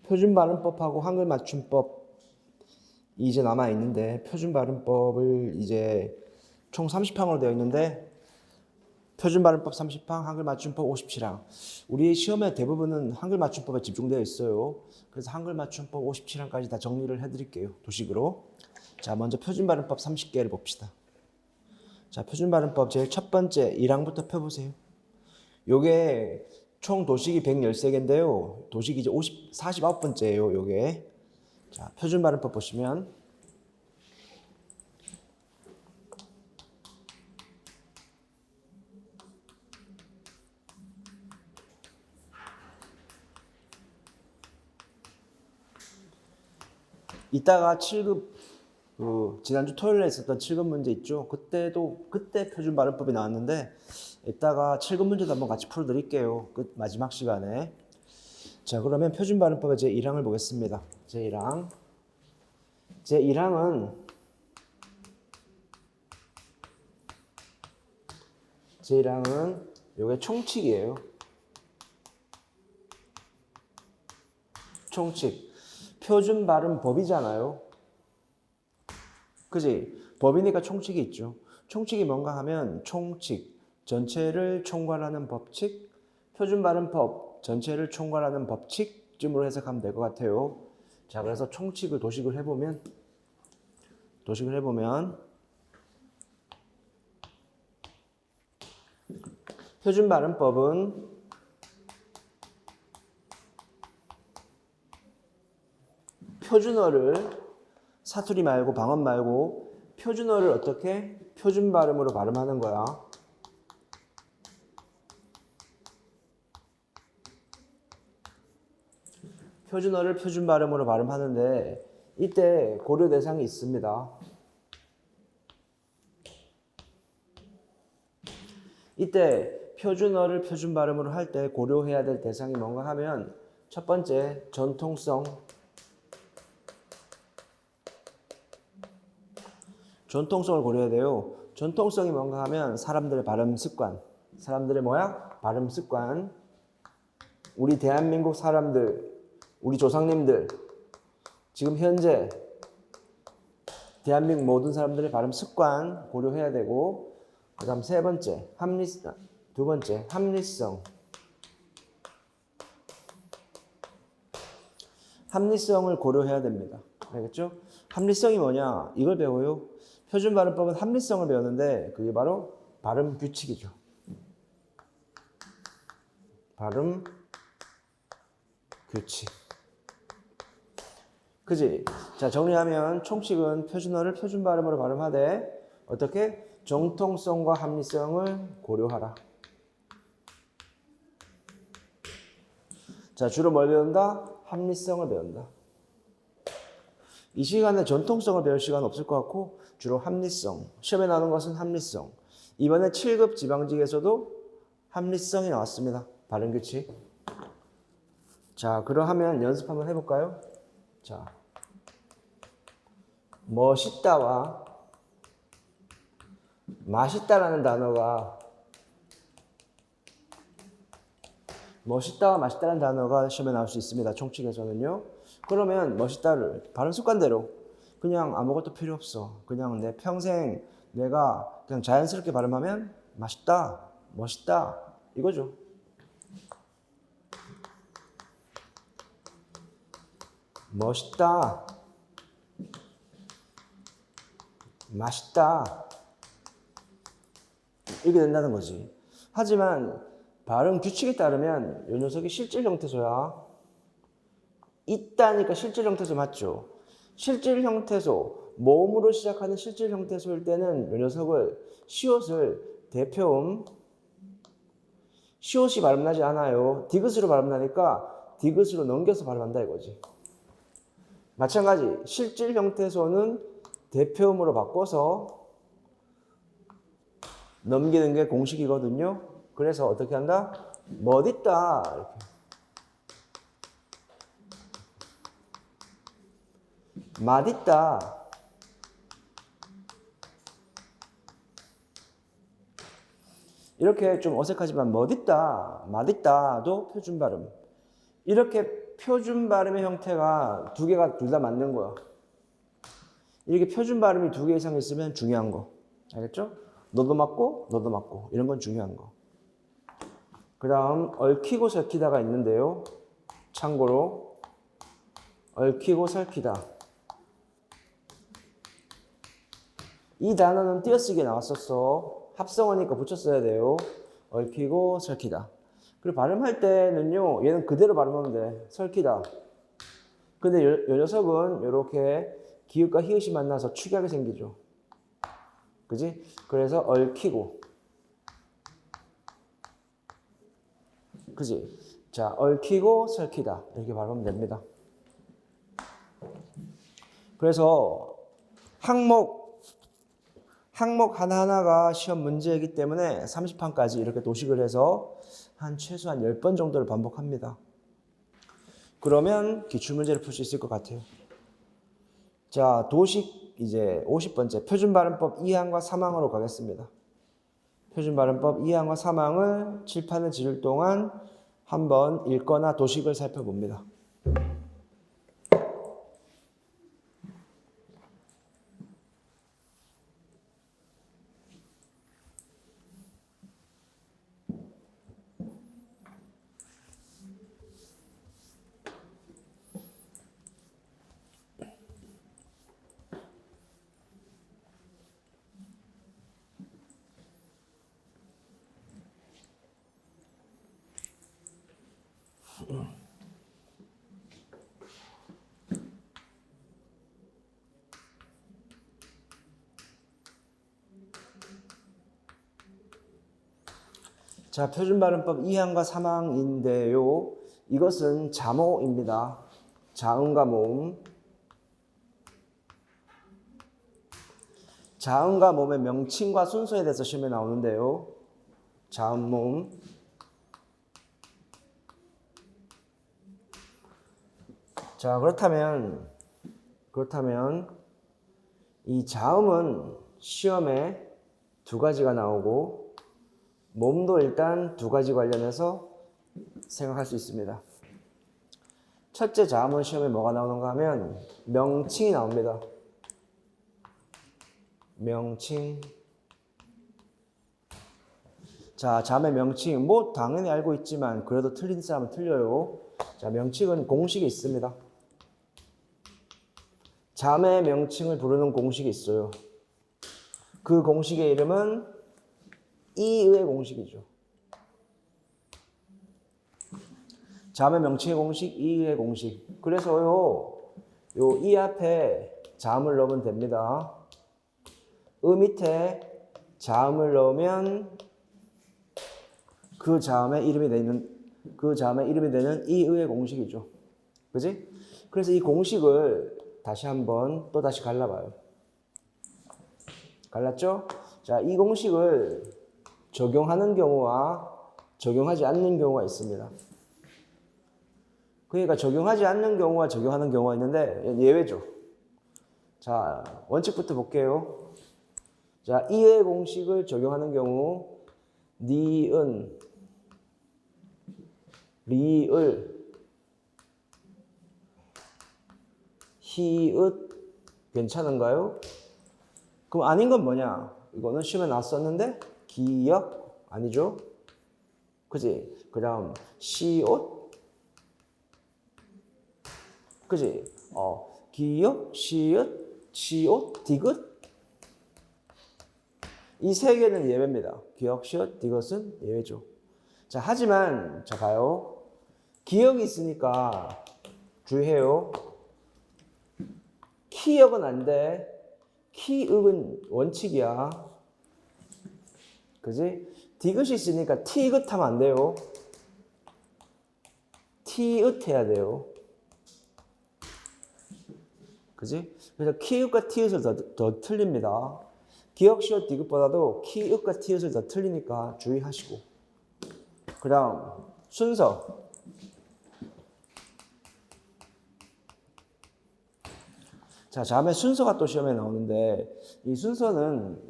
표준 발음법하고 한글 맞춤법 이제 남아 있는데, 표준 발음법을 이제 총 30항으로 되어 있는데, 표준 발음법 30항, 한글 맞춤법 57항. 우리 시험의 대부분은 한글 맞춤법에 집중되어 있어요. 그래서 한글 맞춤법 57항까지 다 정리를 해드릴게요. 도식으로. 자, 먼저 표준 발음법 30개를 봅시다. 자, 표준 발음법 제일 첫 번째 1항부터 펴보세요. 요게 총 도식이 113개인데요. 도식이 이제 49번째예요, 요게. 자, 표준 발음법 보시면 이따가 7급 지난주 토요일에 있었던 7급 문제 있죠. 그때 표준 발음법이 나왔는데 이따가 7급 문제도 한번 같이 풀어드릴게요. 마지막 시간에. 자, 그러면 표준 발음법의 제 1항을 보겠습니다. 제 1항. 제 1항은 요게 총칙이에요. 총칙. 표준 발음법이잖아요. 그지? 법이니까 총칙이 있죠. 총칙이 뭔가 하면 총칙, 전체를 총괄하는 법칙, 표준 발음법, 전체를 총괄하는 법칙쯤으로 해석하면 될 것 같아요. 자, 그래서 총칙을 도식을 해보면 표준 발음법은 표준어를 사투리 말고 방언 말고 표준어를 어떻게 표준 발음으로 발음하는 거야. 표준어를 표준 발음으로 발음하는데 이때 고려 대상이 있습니다. 이때 표준어를 표준 발음으로 할 때 고려해야 될 대상이 뭔가 하면 첫 번째 전통성을 고려해야 돼요. 전통성이 뭔가 하면 사람들의 발음 습관, 사람들의 발음 습관. 우리 대한민국 사람들, 우리 조상님들, 지금 현재 대한민국 모든 사람들의 발음 습관 고려해야 되고, 그 다음 두 번째 합리성. 합리성을 고려해야 됩니다. 알겠죠? 합리성이 뭐냐? 이걸 배워요. 표준 발음법은 합리성을 배우는데 그게 바로 발음 규칙이죠. 발음 규칙. 그지? 자, 정리하면 총칙은 표준어를 표준 발음으로 발음하되 어떻게? 정통성과 합리성을 고려하라. 자, 주로 뭘 배운다? 합리성을 배운다. 이 시간에 전통성을 배울 시간 없을 것 같고 주로 합리성. 시험에 나오는 것은 합리성. 이번에 7급 지방직에서도 합리성이 나왔습니다. 발음 규칙. 자, 그러하면 연습 한번 해볼까요? 자, 멋있다와 맛있다라는 단어가 시험에 나올 수 있습니다. 총칙에서는요. 그러면 멋있다를 발음 습관대로 그냥 아무것도 필요 없어. 그냥 내 평생 내가 그냥 자연스럽게 발음하면 맛있다, 멋있다 이거죠. 멋있다, 맛있다 이렇게 된다는 거지. 하지만 발음 규칙에 따르면 이 녀석이 실질 형태소야. 있다니까 실질 형태소 맞죠? 실질 형태소, 모음으로 시작하는 실질 형태소일 때는 이 녀석을 시옷을 대표음, 시옷이 발음나지 않아요. 디귿으로 발음나니까 디귿으로 넘겨서 발음한다 이거지. 마찬가지 실질 형태소는 대표음으로 바꿔서 넘기는 게 공식이거든요. 그래서 어떻게 한다? 멋있다 이렇게. 맛있다. 이렇게 좀 어색하지만 멋있다, 맛있다도 표준 발음. 이렇게 표준 발음의 형태가 두 개가 둘 다 맞는 거야. 이렇게 표준 발음이 두 개 이상 있으면 중요한 거. 알겠죠? 너도 맞고 너도 맞고 이런 건 중요한 거. 그 다음 얽히고 설키다가 있는데요. 참고로 얽히고 설키다. 이 단어는 띄어쓰기에 나왔었어. 합성어니까 붙였어야 돼요. 얽히고 설키다. 그리고 발음할 때는요. 얘는 그대로 발음하면 돼. 설키다. 근데 요 녀석은 이렇게 기읍과 히읗이 만나서 축약이 생기죠. 그지? 그래서 얽히고. 그지? 자, 얽히고 설키다. 이렇게 발음하면 됩니다. 그래서 항목 하나하나가 시험 문제이기 때문에 30판까지 이렇게 도식을 해서 최소한 10번 정도를 반복합니다. 그러면 기출문제를 풀 수 있을 것 같아요. 자, 도식 이제 50번째 표준발음법 2항과 3항으로 가겠습니다. 표준발음법 2항과 3항을 칠판을 지을 동안 한번 읽거나 도식을 살펴봅니다. 자, 표준발음법 2항과 3항인데요. 이것은 자모입니다. 자음과 모음. 자음과 모음의 명칭과 순서에 대해서 시험에 나오는데요. 자음, 모음. 자, 그렇다면 이 자음은 시험에 두 가지가 나오고 모음도 일단 두 가지 관련해서 생각할 수 있습니다. 첫째 자음은 시험에 뭐가 나오는가 하면 명칭이 나옵니다. 명칭. 자, 자음의 명칭 뭐 당연히 알고 있지만 그래도 틀린 사람은 틀려요. 자, 명칭은 공식이 있습니다. 자음의 명칭을 부르는 공식이 있어요. 그 공식의 이름은 이의 공식이죠. 자음의 명칭의 공식, 이의 공식. 그래서요, 요 이 앞에 자음을 넣으면 됩니다. 밑에 자음을 넣으면 그 자음의 이름이 되는 이의 공식이죠. 그지? 그래서 이 공식을 또 다시 갈라봐요. 갈랐죠? 자, 이 공식을 적용하는 경우와 적용하지 않는 경우가 있습니다. 그러니까 적용하지 않는 경우와 적용하는 경우가 있는데 예외죠. 자, 원칙부터 볼게요. 자, 이의 공식을 적용하는 경우 니은, 리을, 히읗 괜찮은가요? 그럼 아닌 건 뭐냐? 이거는 시험에 나왔었는데 기역 아니죠? 그지? 그 다음 시옷 그지? 기역, 시읒, 시옷, 디귿 이 세 개는 예외입니다. 기역, 시옷, 디귿은 예외죠. 자, 하지만 자 봐요. 기역이 있으니까 주의해요. 키역은 안 돼. 키읍은 원칙이야. 그지? 디귿이 있으니까 티귿 하면 안 돼요. 티읒 해야 돼요. 그지? 그래서 키읔과 티읒을 더 틀립니다. 기역, 시옷, 디귿보다도 키읔과 티읒을 더 틀리니까 주의하시고. 그 다음 순서. 자, 다음에 순서가 또 시험에 나오는데 이 순서는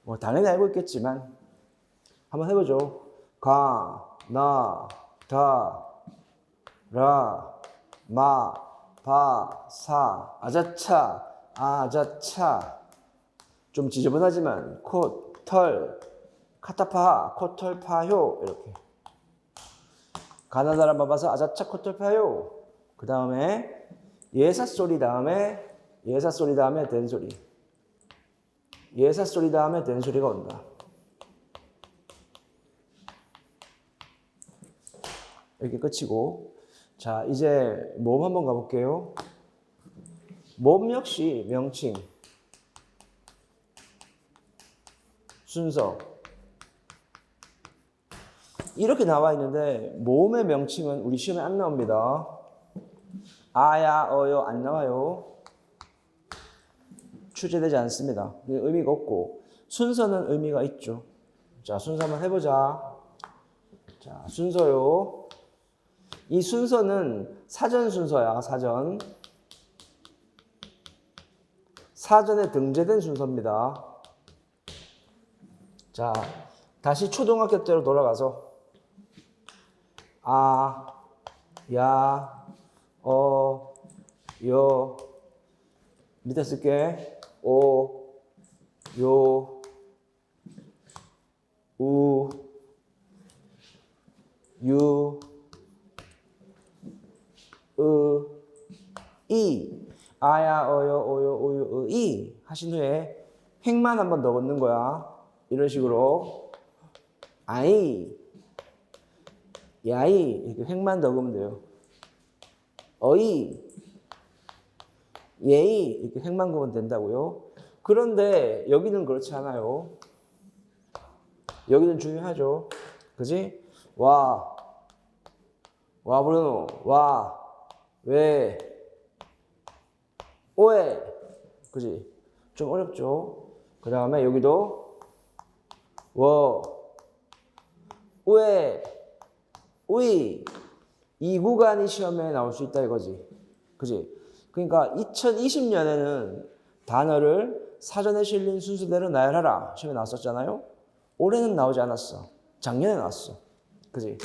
뭐 당연히 알고 있겠지만 한번 해보죠. 가, 나, 다, 라, 마, 바, 사, 아자차, 아자차. 좀 지저분하지만 코, 털, 카타파, 코털, 파효 이렇게. 가나다라 바바사, 아자차, 코털, 파효. 그 다음에 예사 소리 다음에 된 소리. 예사 소리 다음에 된 소리가 온다. 이렇게 끝이고. 자, 이제 모음 한번 가볼게요. 모음 역시 명칭, 순서 이렇게 나와 있는데 모음의 명칭은 우리 시험에 안 나옵니다. 아야, 어요 안 나와요. 출제되지 않습니다. 의미가 없고 순서는 의미가 있죠. 자, 순서 한번 해보자. 자, 순서요. 이 순서는 사전 순서야. 사전에 등재된 순서입니다. 자, 다시 초등학교 때로 돌아가서 아, 야, 어, 요 밑에 쓸게. 오, 요, 우, 유, 으, 이. 아야, 어요, 오요, 우유, 으, 이 하신 후에 획만 한번 더 걷는 거야. 이런 식으로 아이, 야이 이렇게 획만 더 그으면 돼요. 어이, 예이 이렇게 획만 그으면 된다고요. 그런데 여기는 그렇지 않아요. 여기는 중요하죠. 그지? 와 브루노, 와, 왜, 오에, 그지? 좀 어렵죠. 그 다음에 여기도 우에, 우이. 이 구간이 시험에 나올 수 있다 이거지. 그지? 그러니까 2020년에는 단어를 사전에 실린 순서대로 나열하라 시험에 나왔었잖아요. 올해는 나오지 않았어. 작년에 나왔어. 그지?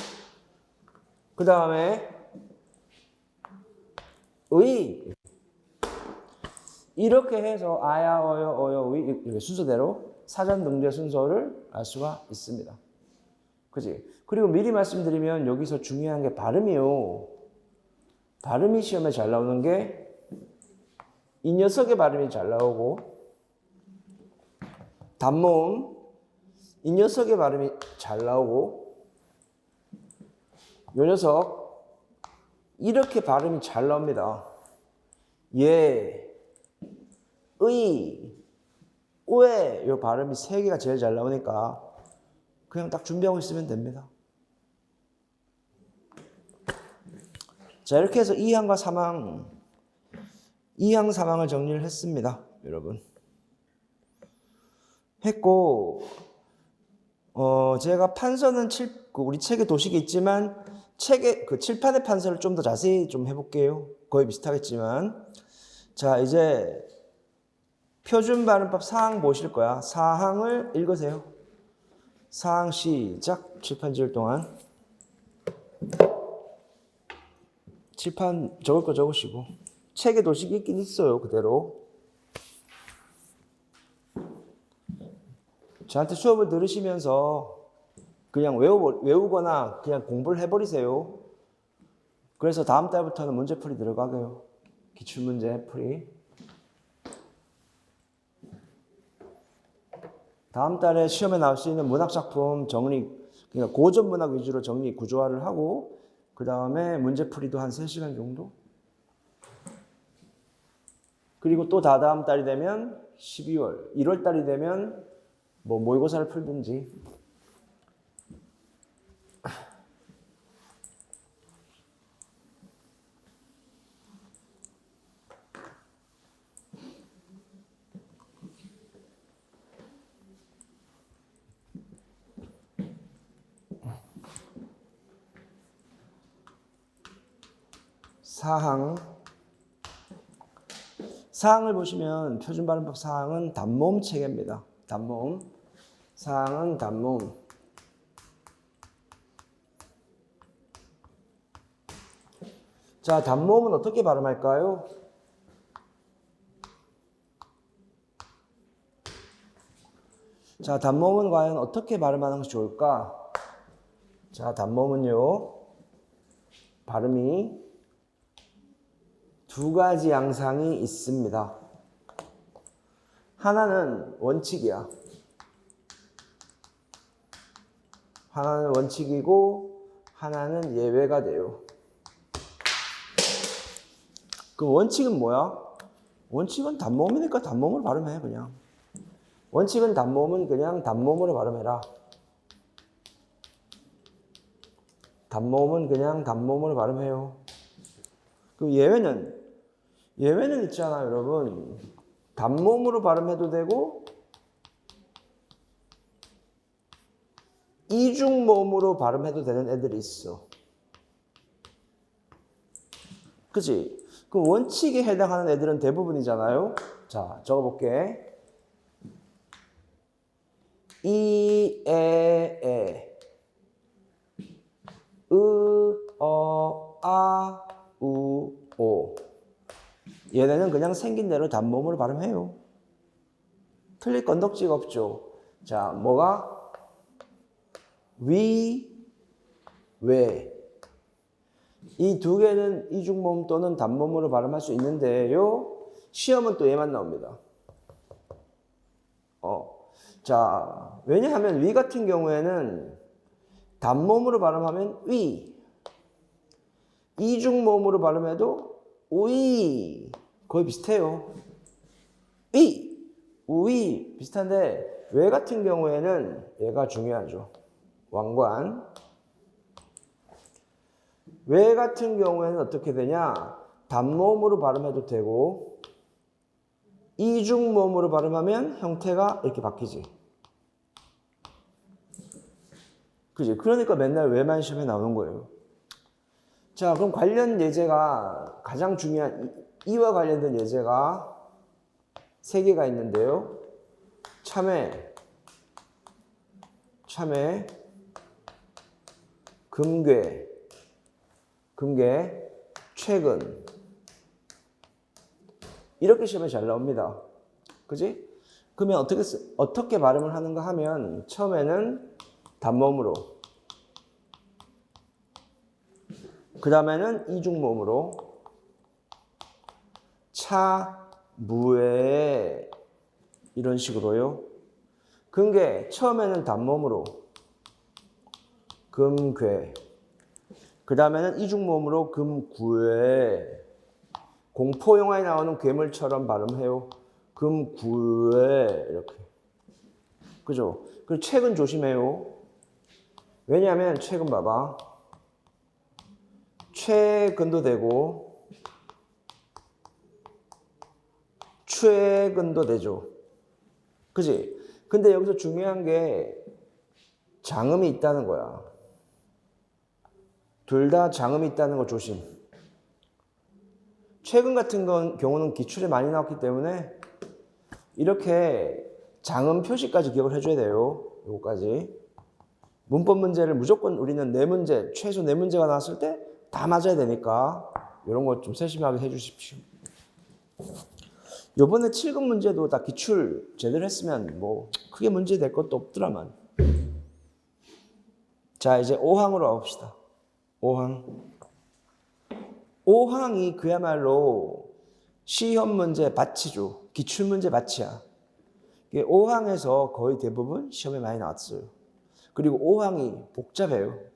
그 다음에 의. 이렇게 해서 아야, 어요, 의 이렇게 순서대로 사전 등재 순서를 알 수가 있습니다. 그지? 그리고 미리 말씀드리면 여기서 중요한 게 발음이요. 발음이 시험에 잘 나오는 게 이 녀석의 발음이 잘 나오고 단모음 이 녀석의 발음이 잘 나오고 요 녀석 이렇게 발음이 잘 나옵니다. 예, 의, 우에 요 발음이 세 개가 제일 잘 나오니까 그냥 딱 준비하고 있으면 됩니다. 자, 이렇게 해서 2항과 3항 2항, 3항을 정리를 했습니다. 여러분. 했고 제가 판서는 우리 책에 도식이 있지만 책의 그 칠판의 판서를 좀 더 자세히 좀 해볼게요. 거의 비슷하겠지만 자, 이제 표준 발음법 4항 보실 거야. 4항을 읽으세요. 4항 시작. 칠판 지을 동안 칠판 적을 거 적으시고 책에 도식이 있긴 있어요. 그대로. 저한테 수업을 들으시면서 그냥 외우거나 그냥 공부를 해버리세요. 그래서 다음 달부터는 문제풀이 들어가게요. 기출문제 풀이. 다음 달에 시험에 나올 수 있는 문학작품 정리, 그러니까 고전 문학 위주로 정리, 구조화를 하고 그 다음에 문제풀이도 한 3시간 정도? 그리고 또 다다음 달이 되면 12월, 1월 달이 되면 뭐 모의고사를 풀든지 사항을 보시면 표준발음법 사항은 단모음 체계입니다. 단모음. 사항은 단모음. 자, 단모음은 어떻게 발음할까요? 자, 단모음은 과연 어떻게 발음하는 것이 좋을까? 자, 단모음은요, 발음이 두 가지 양상이 있습니다. 하나는 원칙이야. 하나는 원칙이고, 하나는 예외가 돼요. 그 원칙은 뭐야? 원칙은 단모음이니까 단모음으로 발음해, 그냥. 원칙은 단모음은 그냥 단모음으로 발음해라. 단모음은 그냥 단모음으로 발음해요. 그 예외는 있잖아요, 여러분. 단모음으로 발음해도 되고, 이중모음으로 발음해도 되는 애들이 있어. 그치? 그 원칙에 해당하는 애들은 대부분이잖아요. 자, 적어볼게. 이, 에, 아, 우, 오. 얘네는 그냥 생긴 대로 단모음으로 발음해요. 틀릴 건덕지가 없죠. 자, 뭐가? 위, 왜. 이 두 개는 이중모음 또는 단모음으로 발음할 수 있는데요. 시험은 또 얘만 나옵니다. 자, 왜냐하면 위 같은 경우에는 단모음으로 발음하면 위, 이중모음으로 발음해도 우이, 거의 비슷해요. 위, 우이 비슷한데 왜 같은 경우에는 얘가 중요하죠. 왕관. 왜 같은 경우에는 어떻게 되냐? 단모음으로 발음해도 되고 이중모음으로 발음하면 형태가 이렇게 바뀌지. 그지? 그러니까 맨날 외만 시험에 나오는 거예요. 자, 그럼 관련 예제가 가장 중요한 이와 관련된 예제가 3개가 있는데요. 참외, 금괴, 최근. 이렇게 시험에 잘 나옵니다. 그지? 그러면 어떻게 발음을 하는가 하면 처음에는 단모음으로, 그 다음에는 이중모음으로, 무에 이런 식으로요. 금괴 처음에는 단모음으로, 금괴. 그 다음에는 이중모음으로 금구에. 공포 영화에 나오는 괴물처럼 발음해요. 금구에 이렇게. 그죠? 그리고 최근 조심해요. 왜냐하면 최근 봐봐. 최근도 되고 최근도 되죠. 그지? 근데 여기서 중요한 게 장음이 있다는 거야. 둘 다 장음이 있다는 거 조심. 최근 같은 경우는 기출에 많이 나왔기 때문에 이렇게 장음 표시까지 기억을 해줘야 돼요. 요거까지. 문법 문제를 무조건 우리는 4문제, 최소 4문제가 나왔을 때 다 맞아야 되니까 이런 거 좀 세심하게 해주십시오. 요번에 7급 문제도 다 기출 제대로 했으면 뭐 크게 문제 될 것도 없더라만. 자, 이제 5항으로 와봅시다. 5항이 그야말로 시험 문제 밭이죠. 기출 문제 밭이야. 5항에서 거의 대부분 시험에 많이 나왔어요. 그리고 5항이 복잡해요.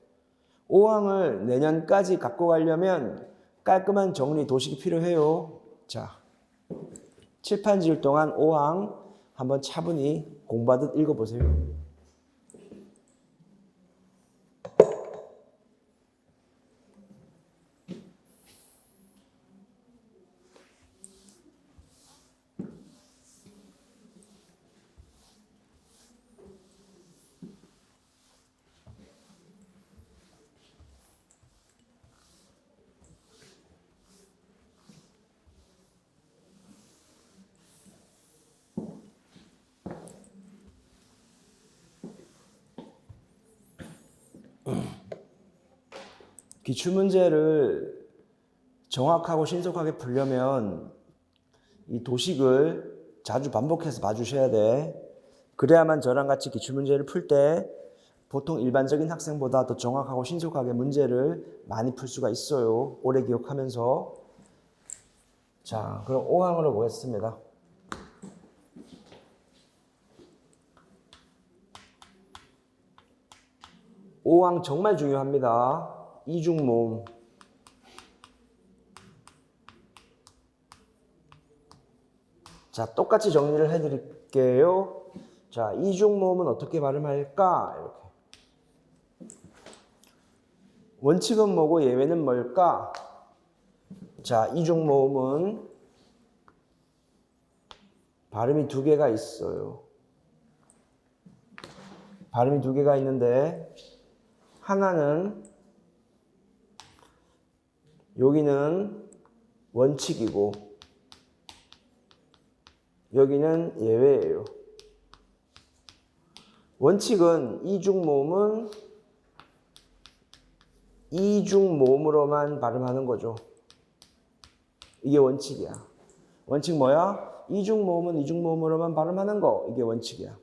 5항을 내년까지 갖고 가려면 깔끔한 정리 도식이 필요해요. 자, 칠판지일 동안 5항 한번 차분히 공부하듯 읽어보세요. 기출문제를 정확하고 신속하게 풀려면 이 도식을 자주 반복해서 봐주셔야 돼. 그래야만 저랑 같이 기출문제를 풀 때 보통 일반적인 학생보다 더 정확하고 신속하게 문제를 많이 풀 수가 있어요. 오래 기억하면서. 자, 그럼 5항으로 보겠습니다. 5항 정말 중요합니다. 이중모음. 자, 똑같이 정리를 해드릴게요. 자, 이중모음은 어떻게 발음할까? 이렇게. 원칙은 뭐고 예외는 뭘까? 자, 이중모음은 발음이 두 개가 있어요. 발음이 두 개가 있는데 하나는 여기는 원칙이고 여기는 예외예요. 원칙은 이중모음으로만 발음하는 거죠. 이게 원칙이야. 원칙 뭐야? 이중모음은 이중모음으로만 발음하는 거. 이게 원칙이야.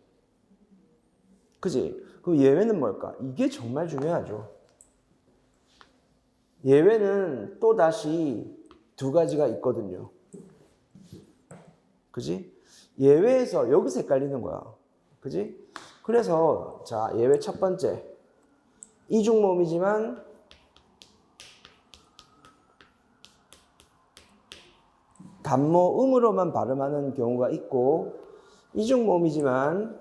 그지? 그 예외는 뭘까? 이게 정말 중요하죠. 예외는 또 다시 두 가지가 있거든요. 그지? 예외에서 여기서 헷갈리는 거야. 그지? 그래서 자, 예외 첫 번째. 이중모음이지만 단모음으로만 발음하는 경우가 있고 이중모음이지만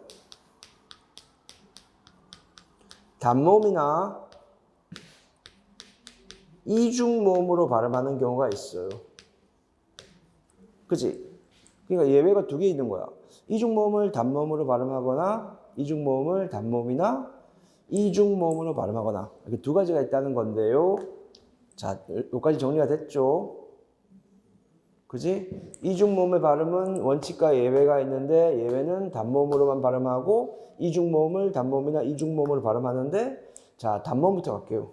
단모음이나 이중모음으로 발음하는 경우가 있어요. 그치? 그러니까 예외가 두 개 있는 거야. 이중모음을 단모음으로 발음하거나 이중모음을 단모음이나 이중모음으로 발음하거나 이렇게 두 가지가 있다는 건데요. 자, 여기까지 정리가 됐죠? 그지? 이중모음의 발음은 원칙과 예외가 있는데 예외는 단모음으로만 발음하고 이중모음을 단모음이나 이중모음으로 발음하는데 자, 단모음부터 갈게요.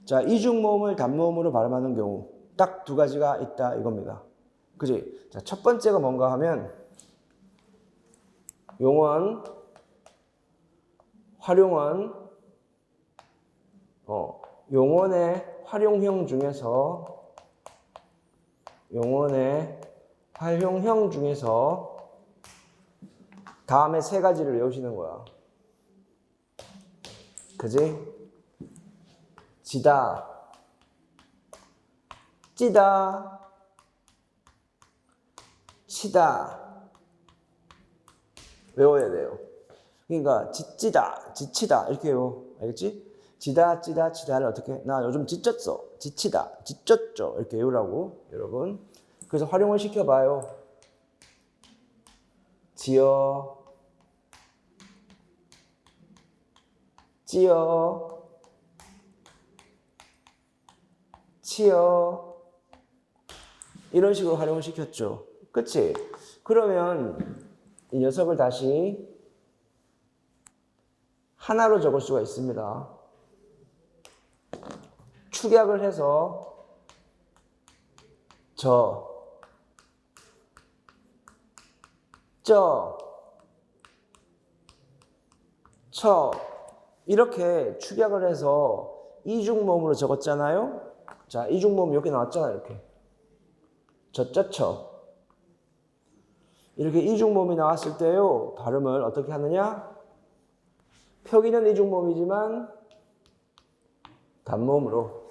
자, 이중모음을 단모음으로 발음하는 경우 딱 두 가지가 있다 이겁니다. 그지? 자, 첫 번째가 뭔가 하면 용언, 활용언, 용언의 활용형 중에서 다음에 세 가지를 외우시는 거야. 그지? 지다, 찌다, 치다 외워야 돼요. 그러니까 지치다, 지치다 이렇게 외워. 알겠지? 지다, 찌다, 치다를 어떻게? 나 요즘 지쳤어. 지치다, 지쳤죠. 이렇게 외우라고 여러분. 그래서 활용을 시켜봐요. 지어, 찌어, 치어 이런 식으로 활용을 시켰죠. 그치? 그러면 이 녀석을 다시 하나로 적을 수가 있습니다. 축약을 해서 쳐 이렇게 축약을 해서 이중모음으로 적었잖아요. 자, 이중모음 여기 나왔잖아. 이렇게 쳐 이렇게 이중모음이 나왔을 때요 발음을 어떻게 하느냐? 표기는 이중모음이지만 단모음으로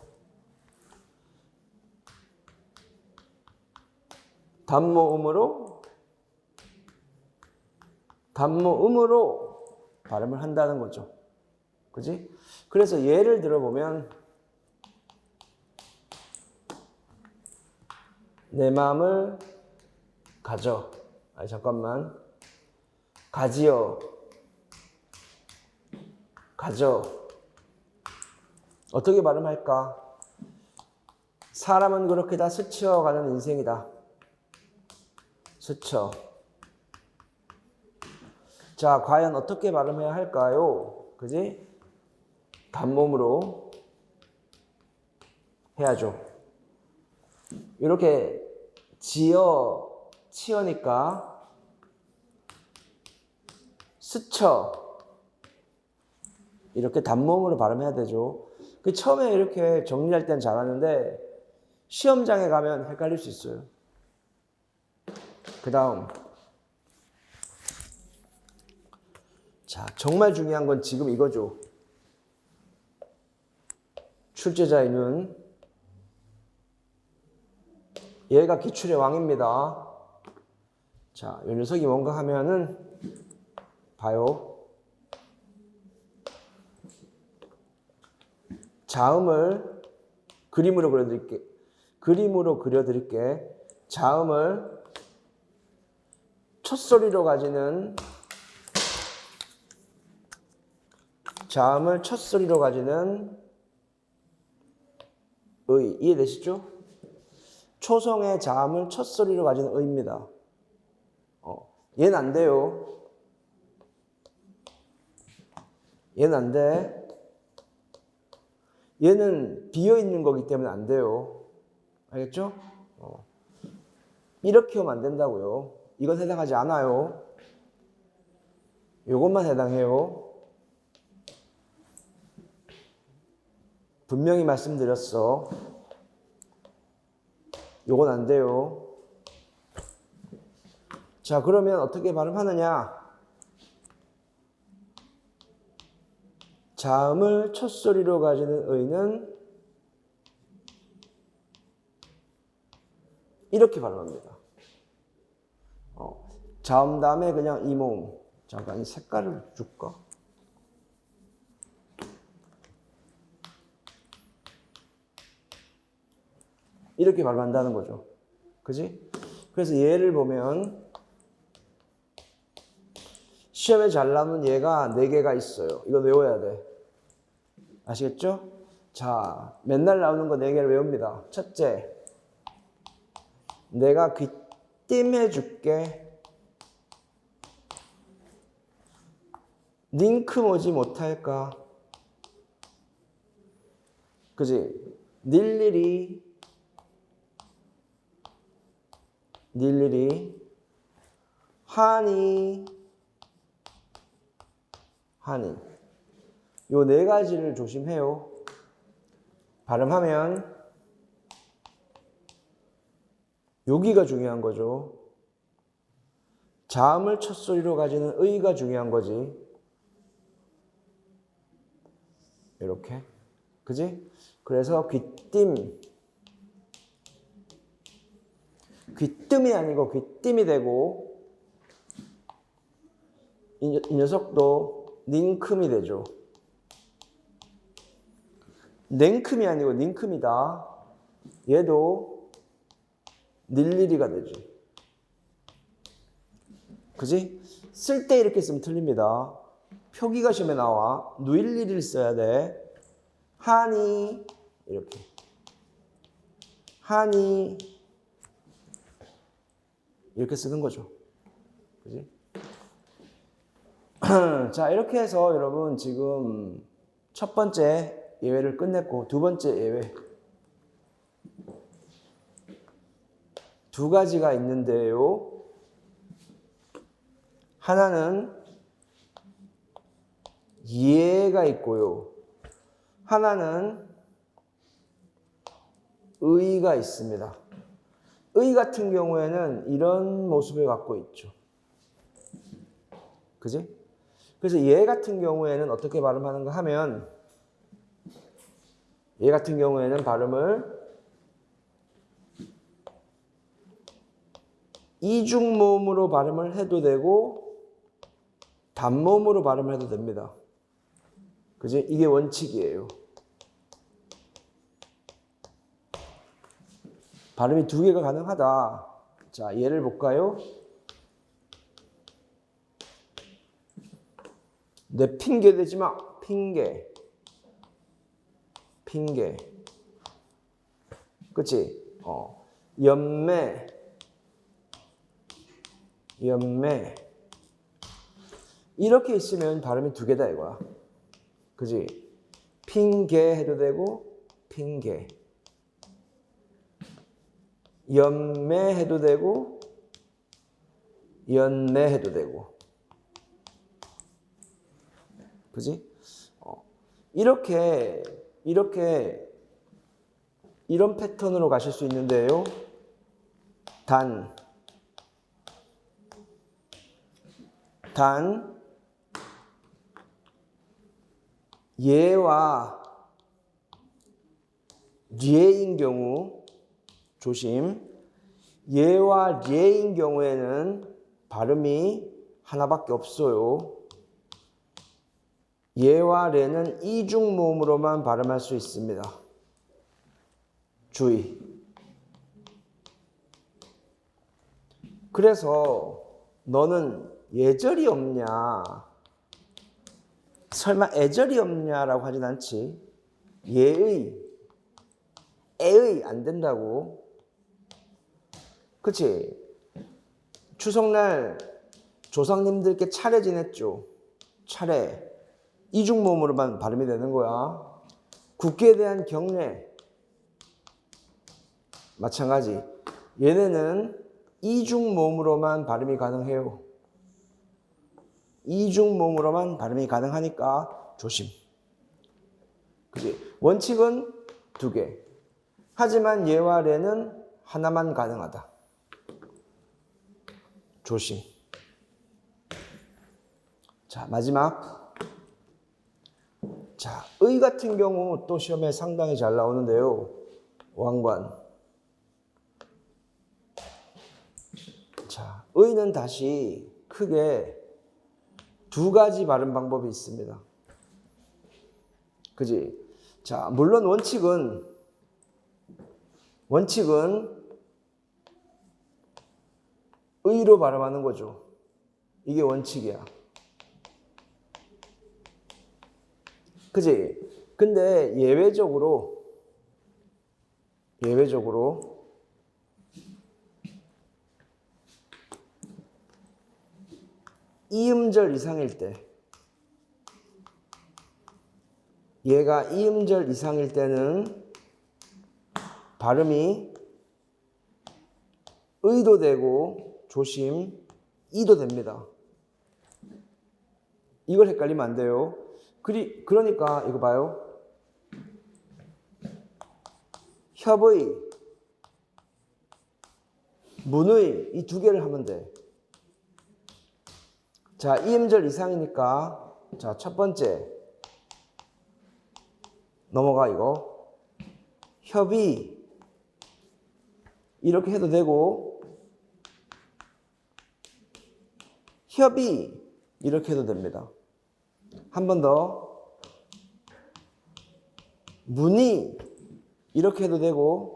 발음을 한다는 거죠. 그지? 그래서 예를 들어보면 내 마음을 가져. 아니 잠깐만. 가지요. 가져. 어떻게 발음할까? 사람은 그렇게 다 스쳐가는 인생이다. 스쳐. 자, 과연 어떻게 발음해야 할까요? 그지? 단모음으로 해야죠. 이렇게 지어, 치어니까 스쳐 이렇게 단모음으로 발음해야 되죠. 그 처음에 이렇게 정리할 때는 잘하는데 시험장에 가면 헷갈릴 수 있어요. 그 다음 자, 정말 중요한 건 지금 이거죠. 출제자의 눈. 얘가 기출의 왕입니다. 자, 이 녀석이 뭔가 하면은 봐요. 자음을 그림으로 그려드릴게. 자음을 첫소리로 가지는 의. 이해되시죠? 초성의 자음을 첫소리로 가지는 의입니다. 얘는 안 돼요. 얘는 안 돼. 얘는 비어있는 거기 때문에 안 돼요. 알겠죠? 이렇게 하면 안 된다고요. 이건 해당하지 않아요. 요것만 해당해요. 분명히 말씀드렸어. 요건 안 돼요. 자, 그러면 어떻게 발음하느냐? 자음을 첫소리로 가지는 의는 이렇게 발음합니다. 자음 다음에 그냥 이 모음. 잠깐 이 색깔을 줄까? 이렇게 발음한다는 거죠. 그지? 그래서 얘를 보면 시험에 잘 나오는 얘가 4개가 있어요. 이거 외워야 돼. 아시겠죠? 자, 맨날 나오는 거 4개를 외웁니다. 첫째, 내가 귀띔해 줄게. 링크 오지 못할까? 그지? 일일이 하니 요 4가지를 조심해요. 발음하면 여기가 중요한 거죠. 자음을 첫소리로 가지는 의가 중요한 거지. 이렇게. 그지? 그래서 귀뜸이 아니고 귀띔이 되고 이 녀석도 닝큼이 되죠. 냉큼이 아니고 닝큼이다. 얘도 닐리리가 되지. 그지? 쓸 때 이렇게 쓰면 틀립니다. 표기가 시험에 나와. 누일리를 써야 돼. 하니 이렇게. 하니 이렇게 쓰는 거죠. 그지? 자, 이렇게 해서 여러분 지금 첫 번째 예외를 끝냈고 두 번째 예외 2가지가 있는데요. 하나는 예가 있고요. 하나는 의가 있습니다. 의 같은 경우에는 이런 모습을 갖고 있죠. 그지? 그래서 얘 같은 경우에는 어떻게 발음하는가 하면 얘 같은 경우에는 발음을 이중모음으로 발음을 해도 되고 단모음으로 발음을 해도 됩니다. 그지? 이게 원칙이에요. 발음이 2개가 가능하다. 자, 예를 볼까요? 내 핑계 대지 마. 핑계. 그치? 연매. 이렇게 있으면 발음이 2개다 이거야. 그지? 핑계 해도 되고 핑계. 연매해도 되고 연매해도 되고. 그지? 이렇게 이런 패턴으로 가실 수 있는데요. 단 예와 례인 경우 조심. 예와 례인 경우에는 발음이 하나밖에 없어요. 예와 례는 이중 모음으로만 발음할 수 있습니다. 주의. 그래서 너는 예절이 없냐, 설마 애절이 없냐라고 하진 않지. 예의, 애의 안 된다고. 그치? 추석날 조상님들께 차례 지냈죠. 차례. 이중모음으로만 발음이 되는 거야. 국기에 대한 경례. 마찬가지. 얘네는 이중모음으로만 발음이 가능해요. 이중모음으로만 발음이 가능하니까 조심. 그치? 원칙은 2개. 하지만 예와 례는 하나만 가능하다. 조심. 자, 마지막. 자, 의 같은 경우 또 시험에 상당히 잘 나오는데요. 왕관. 자, 의는 다시 크게 2가지 발음 방법이 있습니다. 그지? 자, 물론 원칙은 의로 발음하는 거죠. 이게 원칙이야. 그지? 근데 예외적으로 이음절 이상일 때, 얘가 이음절 이상일 때는 발음이 의도 되고 조심 이도 됩니다. 이걸 헷갈리면 안 돼요. 그러니까 이거 봐요. 협의, 문의 이 2개를 하면 돼. 자, 이음절 이상이니까 자, 첫 번째 넘어가 이거. 협의 이렇게 해도 되고 협의 이렇게 해도 됩니다. 한 번 더. 문의 이렇게 해도 되고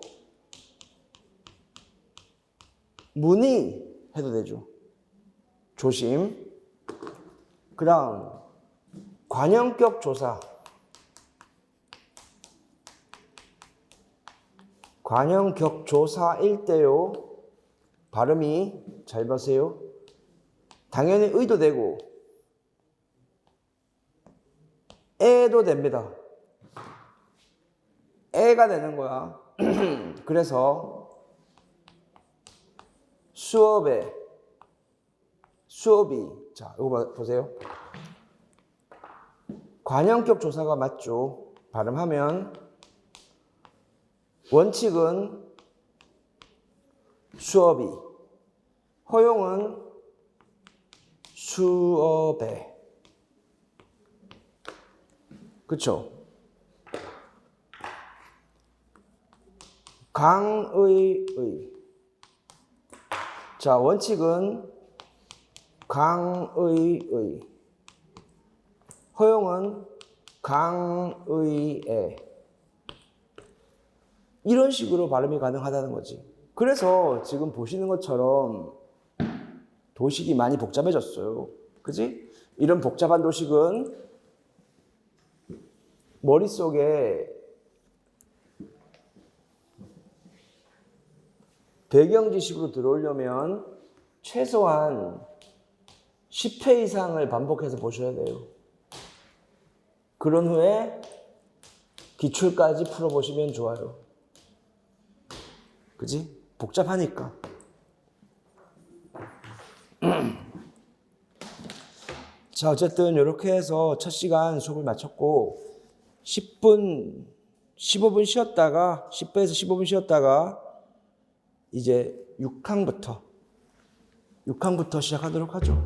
문의 해도 되죠. 조심. 그 다음 관형격 조사. 관형격 조사일 때요. 발음이 잘 보세요. 당연히 의도 되고 애도 됩니다. 애가 되는 거야. 그래서 수업이 자, 이거 보세요. 관형격 조사가 맞죠. 발음하면 원칙은 수업이, 허용은 수업에. 그쵸? 강의의. 자, 원칙은 강의의. 허용은 강의에. 이런 식으로 발음이 가능하다는 거지. 그래서 지금 보시는 것처럼 도식이 많이 복잡해졌어요. 그지? 이런 복잡한 도식은 머릿속에 배경 지식으로 들어오려면 최소한 10회 이상을 반복해서 보셔야 돼요. 그런 후에 기출까지 풀어보시면 좋아요. 그지? 복잡하니까. 자, 어쨌든 이렇게 해서 첫 시간 수업을 마쳤고 15분 쉬었다가 10분에서 15분 쉬었다가 이제 6항부터 시작하도록 하죠.